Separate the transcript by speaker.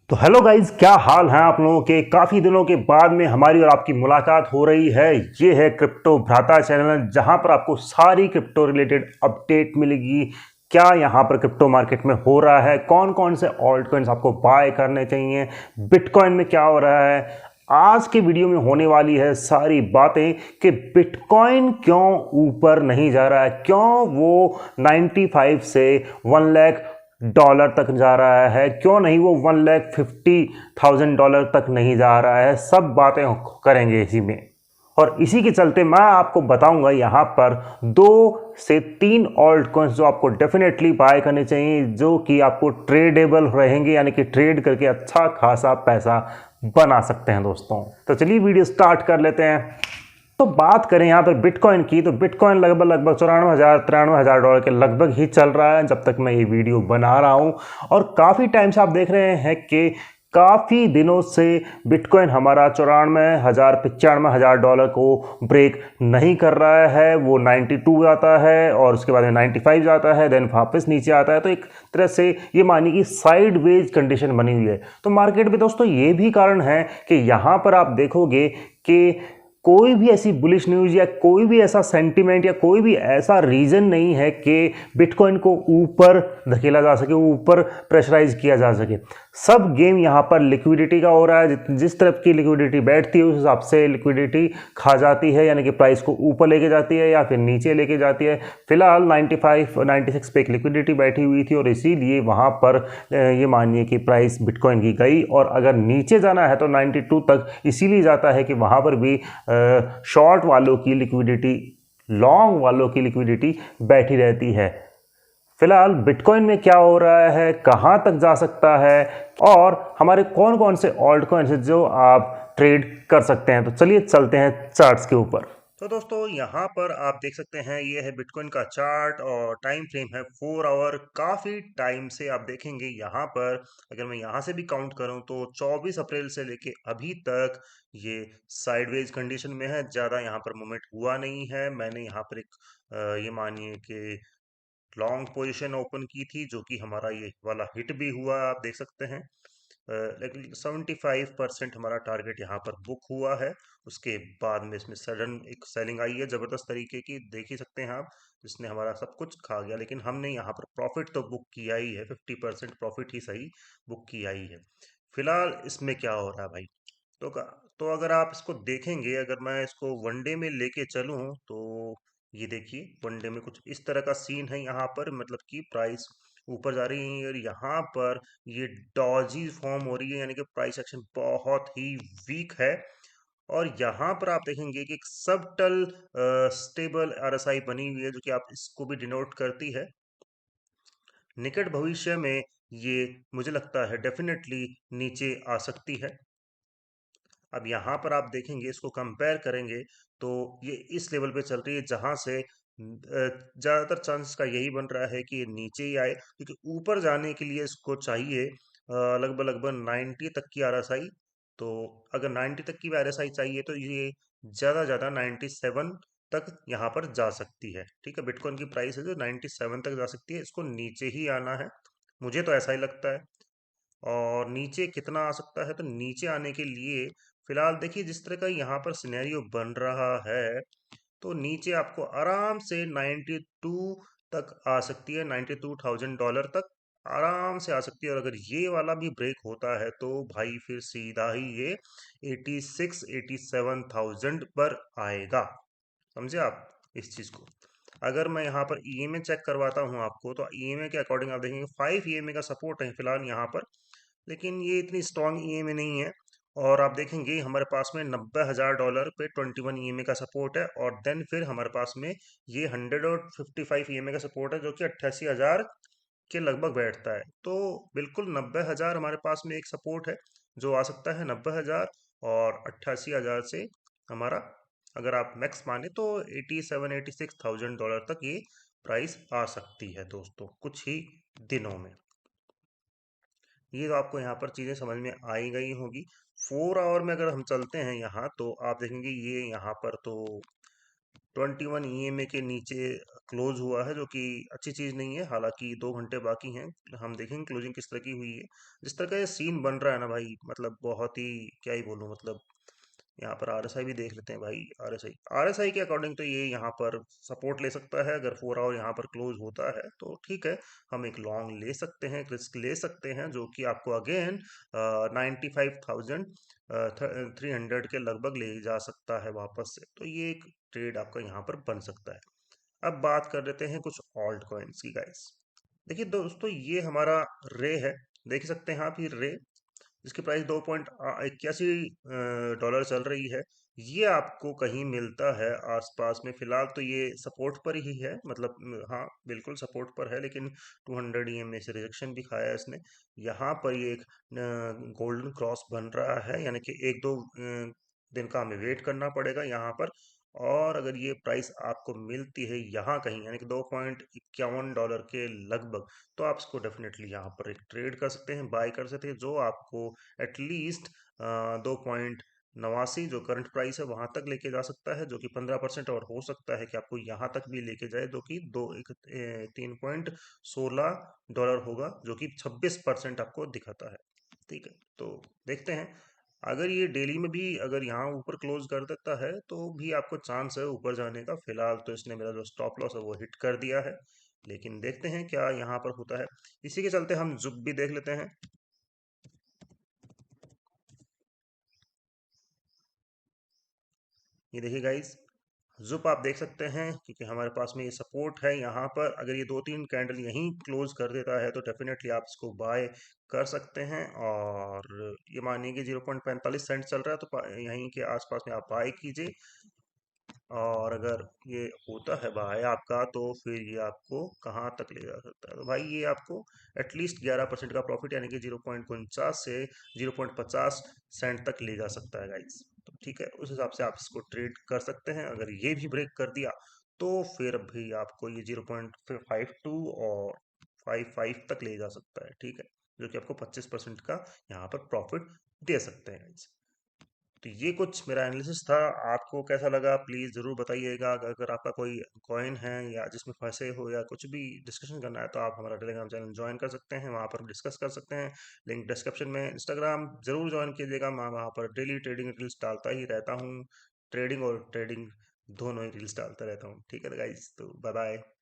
Speaker 1: तो hello guys, क्या हाल है आप लोगों के। काफ़ी दिनों के बाद में हमारी और आपकी मुलाकात हो रही है। ये है क्रिप्टो भ्राता चैनल, जहां पर आपको सारी क्रिप्टो रिलेटेड अपडेट मिलेगी। क्या यहाँ पर क्रिप्टो मार्केट में हो रहा है, कौन कौन से ऑल्ट कॉइन्स आपको बाय करने चाहिए, बिटकॉइन में क्या हो रहा है। आज के वीडियो में होने वाली है सारी बातें कि बिटकॉइन क्यों ऊपर नहीं जा रहा है, क्यों वो 95 से 1 लाख डॉलर तक जा रहा है, क्यों नहीं वो 1,50,000 डॉलर तक नहीं जा रहा है। सब बातें करेंगे इसी में। और इसी के चलते मैं आपको बताऊंगा यहाँ पर 2 से 3 ऑल्ट कॉइन्स जो आपको डेफिनेटली बाय करने चाहिए, जो कि आपको ट्रेडेबल रहेंगे, यानी कि ट्रेड करके अच्छा खासा पैसा बना सकते हैं दोस्तों। तो चलिए वीडियो स्टार्ट कर लेते हैं। तो बात करें यहाँ पर बिटकॉइन की, तो बिटकॉइन लगभग लगभग 94,000 93,000 डॉलर के लगभग ही चल रहा है जब तक मैं ये वीडियो बना रहा हूँ। और काफ़ी टाइम से आप देख रहे हैं कि काफ़ी दिनों से बिटकॉइन हमारा 94,000 95,000 डॉलर को ब्रेक नहीं कर रहा है। वो 92 जाता है और उसके बाद में 95 जाता है, देन वापस नीचे आता है। तो एक तरह से ये मानिए कि साइडवेज कंडीशन बनी हुई है। तो मार्केट में दोस्तों ये भी कारण है कि यहाँ पर आप देखोगे कि कोई भी ऐसी बुलिश न्यूज़ या कोई भी ऐसा सेंटिमेंट या कोई भी ऐसा रीज़न नहीं है कि बिटकॉइन को ऊपर धकेला जा सके, ऊपर प्रेशराइज किया जा सके। सब गेम यहाँ पर लिक्विडिटी का हो रहा है। जिस तरफ की लिक्विडिटी बैठती है उस हिसाब से लिक्विडिटी खा जाती है, यानी कि प्राइस को ऊपर लेके जाती है या फिर नीचे लेके जाती है। फिलहाल 95 96 पे एक लिक्विडिटी बैठी हुई थी और इसीलिए वहाँ पर ये मानिए कि प्राइस बिटकॉइन की गई। और अगर नीचे जाना है तो 92 तक इसीलिए जाता है कि वहाँ पर भी शॉर्ट वालों की लिक्विडिटी, लॉन्ग वालों की लिक्विडिटी बैठी रहती है। फिलहाल बिटकॉइन में क्या हो रहा है, कहां तक जा सकता है और हमारे कौन कौन से ऑल्ट कॉइन्स हैं जो आप ट्रेड कर सकते हैं। तो चलिए चलते हैं चार्ट्स के ऊपर। तो दोस्तों यहाँ पर आप देख सकते हैं, ये है बिटकॉइन का चार्ट और टाइम फ्रेम है 4 आवर। काफ़ी टाइम से आप देखेंगे यहाँ पर, अगर मैं यहाँ से भी काउंट करूँ तो 24 अप्रैल से लेके अभी तक ये साइडवेज कंडीशन में है। ज़्यादा यहाँ पर मूवमेंट हुआ नहीं है। मैंने यहाँ पर एक ये मानिए कि लॉन्ग पोजीशन ओपन की थी, जो कि हमारा ये वाला हिट भी हुआ, आप देख सकते हैं। लेकिन 75% हमारा टारगेट यहाँ पर बुक हुआ है। उसके बाद में इसमें सडन एक सेलिंग आई है ज़बरदस्त तरीके की, देख ही सकते हैं आप, जिसने हमारा सब कुछ खा गया। लेकिन हमने यहाँ पर प्रॉफिट तो बुक किया ही है, 50% प्रॉफिट ही सही बुक किया ही है। फिलहाल इसमें क्या हो रहा है भाई, तो तो अगर आप इसको देखेंगे, अगर मैं इसको वनडे में लेके चलूं तो ये देखिए वनडे में कुछ इस तरह का सीन है। यहाँ पर मतलब कि प्राइस ऊपर जा रही है और यहाँ पर ये डॉजी फॉर्म हो रही है, यानी कि प्राइस एक्शन बहुत ही वीक है। और यहाँ पर आप देखेंगे कि एक सबटल स्टेबल आरएसआई बनी हुई है, जो कि आप इसको भी डिनोट करती है। निकट भविष्य में ये मुझे लगता है डेफिनेटली नीचे आ सकती है। अब यहाँ पर आप देखेंगे, इसको कंपेयर करेंगे तो ये इस लेवल पे चल रही है जहाँ से ज़्यादातर चांस का यही बन रहा है कि ये नीचे ही आए, क्योंकि ऊपर जाने के लिए इसको चाहिए लगभग लगभग 90 तक की आरएसआई। तो अगर 90 तक की आरएसआई चाहिए तो ये ज़्यादा 97 तक यहाँ पर जा सकती है। ठीक है, बिटकॉइन की प्राइस है जो 97 तक जा सकती है। इसको नीचे ही आना है, मुझे तो ऐसा ही लगता है। और नीचे कितना आ सकता है, तो नीचे आने के लिए फिलहाल देखिए जिस तरह का यहाँ पर सिनेरियो बन रहा है, तो नीचे आपको आराम से 92 तक आ सकती है, 92,000 डॉलर तक आराम से आ सकती है। और अगर ये वाला भी ब्रेक होता है तो भाई फिर सीधा ही ये 86 87,000 पर आएगा। समझे आप इस चीज़ को। अगर मैं यहाँ पर ईएमए चेक करवाता हूँ आपको, तो ईएमए के अकॉर्डिंग आप देखेंगे 5 ईएमए का सपोर्ट है फिलहाल यहाँ पर, लेकिन ये इतनी स्ट्रॉन्ग ईएमए नहीं है। और आप देखेंगे हमारे पास में 90,000 डॉलर पे 21 ईएमए का सपोर्ट है, और देन फिर हमारे पास में ये 155 ईएमए का सपोर्ट है, जो कि 88,000 के लगभग बैठता है। तो बिल्कुल 90,000 हमारे पास में एक सपोर्ट है जो आ सकता है 90,000, और 88,000 से हमारा, अगर आप मैक्स माने तो 86,000 डॉलर तक ये प्राइस आ सकती है दोस्तों कुछ ही दिनों में। ये तो आपको यहाँ पर चीज़ें समझ में आई गई होगी। 4 आवर में अगर हम चलते हैं यहाँ, तो आप देखेंगे ये यहाँ पर तो 21 ईएमए के नीचे क्लोज हुआ है, जो कि अच्छी चीज़ नहीं है। हालांकि 2 घंटे बाकी हैं, हम देखेंगे क्लोजिंग किस तरह की हुई है। जिस तरह का ये सीन बन रहा है ना भाई, मतलब बहुत ही, क्या ही बोलूँ, मतलब यहाँ पर आरएसआई भी देख लेते हैं भाई। आरएसआई आरएसआई के अकॉर्डिंग तो ये यहाँ पर सपोर्ट ले सकता है। अगर 4 आवर यहाँ पर क्लोज होता है तो ठीक है, हम एक लॉन्ग ले सकते हैं, रिस्क ले सकते हैं, जो कि आपको अगेन 95,300 के लगभग ले जा सकता है वापस से। तो ये एक ट्रेड आपका यहाँ पर बन सकता है। अब बात कर लेते हैं कुछ ऑल्ट कॉइन्स की गाइस। देखिए दोस्तों, ये हमारा रे है, देख सकते हैं आप, ये रे जिसकी प्राइस 2.81 डॉलर चल रही है। ये आपको कहीं मिलता है आसपास में। फिलहाल तो ये सपोर्ट पर ही है, मतलब हाँ बिल्कुल सपोर्ट पर है, लेकिन 200 ईएमए से रिजेक्शन भी खाया है इसने। यहाँ पर ये एक गोल्डन क्रॉस बन रहा है, यानी कि 1-2 दिन का हमें वेट करना पड़ेगा यहाँ पर। और अगर ये प्राइस आपको मिलती है यहाँ कहीं, यानी कि $2.51 के लगभग, तो आप इसको डेफिनेटली यहाँ पर एक ट्रेड कर सकते हैं, बाय कर सकते हैं, जो आपको एटलीस्ट 2.89 जो करंट प्राइस है वहां तक लेके जा सकता है, जो कि 15%, और हो सकता है कि आपको यहाँ तक भी लेके जाए, जो कि 3.16 डॉलर होगा, जो कि 26% आपको दिखाता है। ठीक है, तो देखते हैं। अगर ये डेली में भी अगर यहाँ ऊपर क्लोज कर देता है तो भी आपको चांस है ऊपर जाने का। फिलहाल तो इसने मेरा जो स्टॉप लॉस है वो हिट कर दिया है, लेकिन देखते हैं क्या यहाँ पर होता है। इसी के चलते हम जुप भी देख लेते हैं। ये देखिए गाइस, जुप आप देख सकते हैं, क्योंकि हमारे पास में ये सपोर्ट है यहाँ पर। अगर ये 2-3 कैंडल यहीं क्लोज कर देता है तो डेफिनेटली आप इसको बाय कर सकते हैं। और ये मानिए कि 0.45 सेंट चल रहा है, तो यहीं के आसपास में आप बाय कीजिए। और अगर ये होता है बाय आपका, तो फिर ये आपको कहाँ तक ले जा सकता है? तो भाई ये आपको एटलीस्ट 11% का प्रॉफिट, यानी कि 0.49 से 0.50 सेंट तक ले जा सकता है गाइस। तो ठीक है, उस हिसाब से आप इसको ट्रेड कर सकते हैं। अगर ये भी ब्रेक कर दिया तो फिर भी आपको ये 0.52 और 55 तक ले जा सकता है। ठीक है, जो कि आपको 25% का यहाँ पर प्रॉफिट दे सकते हैं guys। तो ये कुछ मेरा एनालिसिस था। आपको कैसा लगा प्लीज़ ज़रूर बताइएगा। अगर आपका कोई कॉइन है या जिसमें फंसे हो या कुछ भी डिस्कशन करना है, तो आप हमारा टेलीग्राम चैनल ज्वाइन कर सकते हैं, वहाँ पर डिस्कस कर सकते हैं। लिंक डिस्क्रिप्शन में। इंस्टाग्राम ज़रूर ज्वाइन कीजिएगा, मैं वहाँ पर डेली ट्रेडिंग रील्स डालता ही रहता हूँ। ट्रेडिंग और ट्रेडिंग दोनों ही रील्स डालता रहता हूँ। ठीक है गाइज, तो बाय बाय।